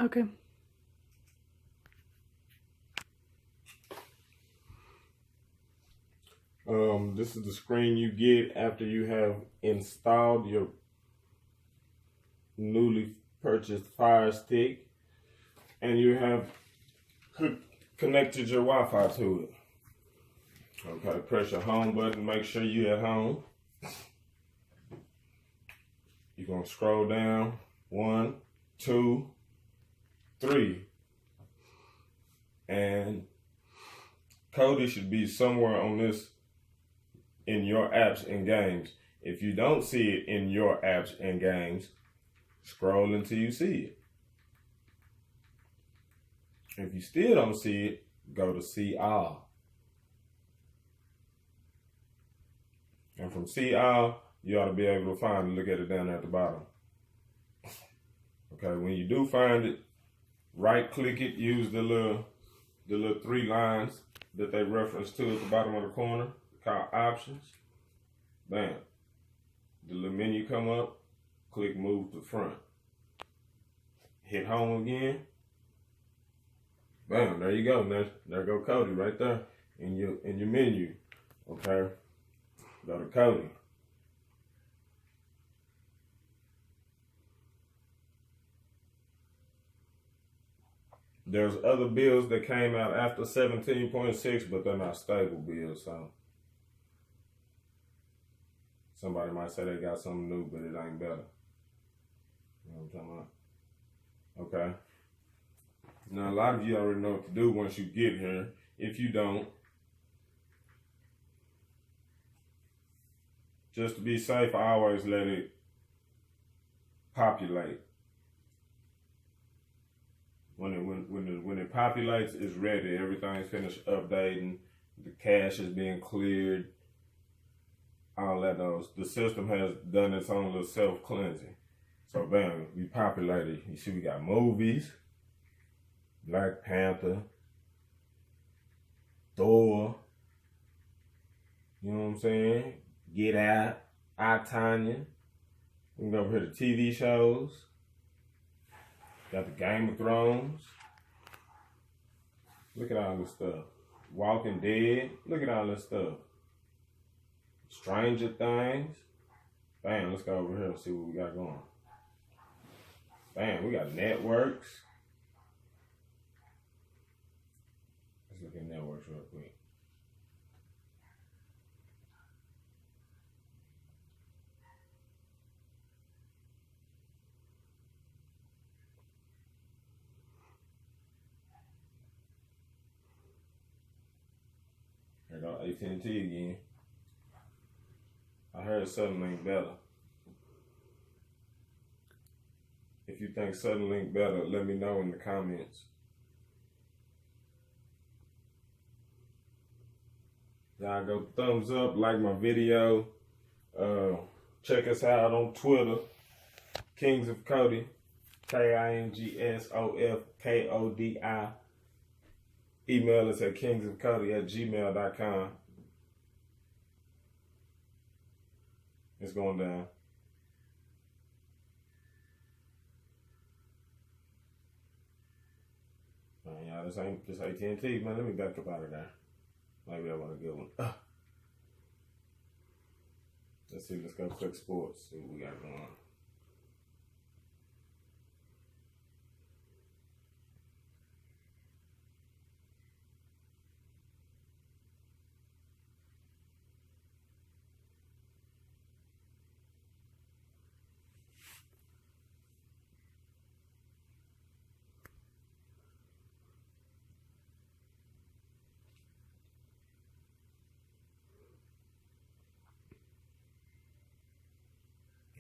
Okay. This is the screen you get after you have installed your newly purchased Fire Stick and you have connected your Wi-Fi to it. Okay, press your home button, make sure you're at home. You're gonna scroll down 1, 2, 3. And Kodi should be somewhere on this in your apps and games. If you don't see it in your apps and games, scroll until you see it. If you still don't see it, go to See All. And from See All, you ought to be able to find it. Look at it down there at the bottom. Okay, when you do find it, right click it, use the little 3 lines that they reference to at the bottom of the corner, called options. Bam. The little menu come up, click move to front. Hit home again. Bam, there you go. There go Kodi right there in your menu. Okay. Go to Kodi. There's other builds that came out after 17.6, but they're not stable builds, so somebody might say they got something new, but it ain't better. You know what I'm talking about? Okay. Now, a lot of you already know what to do once you get here. If you don't, just to be safe, I always let it populate. When it populates, it's ready. Everything's finished updating. The cache is being cleared. All that knows. The system has done its own little self-cleansing. So bam, we populated. You see we got movies, Black Panther, Thor, you know what I'm saying? Get Out, I, Tonya. We can go over here to TV shows. Got the Game of Thrones. Look at all this stuff. Walking Dead. Look at all this stuff. Stranger Things. Bam, let's go over here and see what we got going. Bam, we got networks. Let's look at networks real quick. There go AT&T again. I heard Suddenlink better. If you think Suddenlink better, let me know in the comments. Y'all go thumbs up, like my video. Check us out on Twitter, Kings of Kodi, KINGSOFKODI. Email us at kingsofkodi@gmail.com. It's going down. Y'all, this ain't just AT&T, man. Let me back up out of there. Maybe I want a good one. Let's see. Let's go click sports. See what we got going on.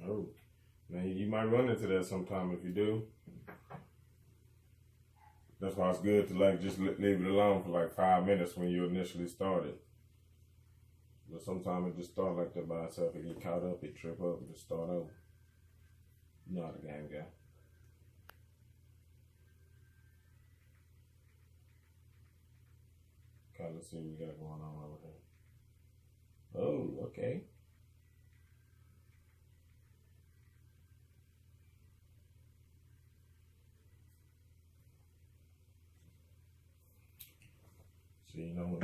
Oh, man, you might run into that sometime. If you do, that's why it's good to like just leave it alone for like 5 minutes when you initially started. But sometimes it just start like that by itself. It get caught up, it trip up, and just start over. You know how the game go. Okay, let's see what we got going on over here. Oh, okay. See, you know,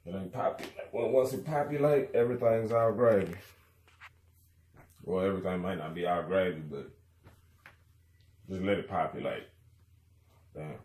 it ain't populate. Once it populate, everything's all gravy. Well, everything might not be all gravy, but just let it populate. Damn.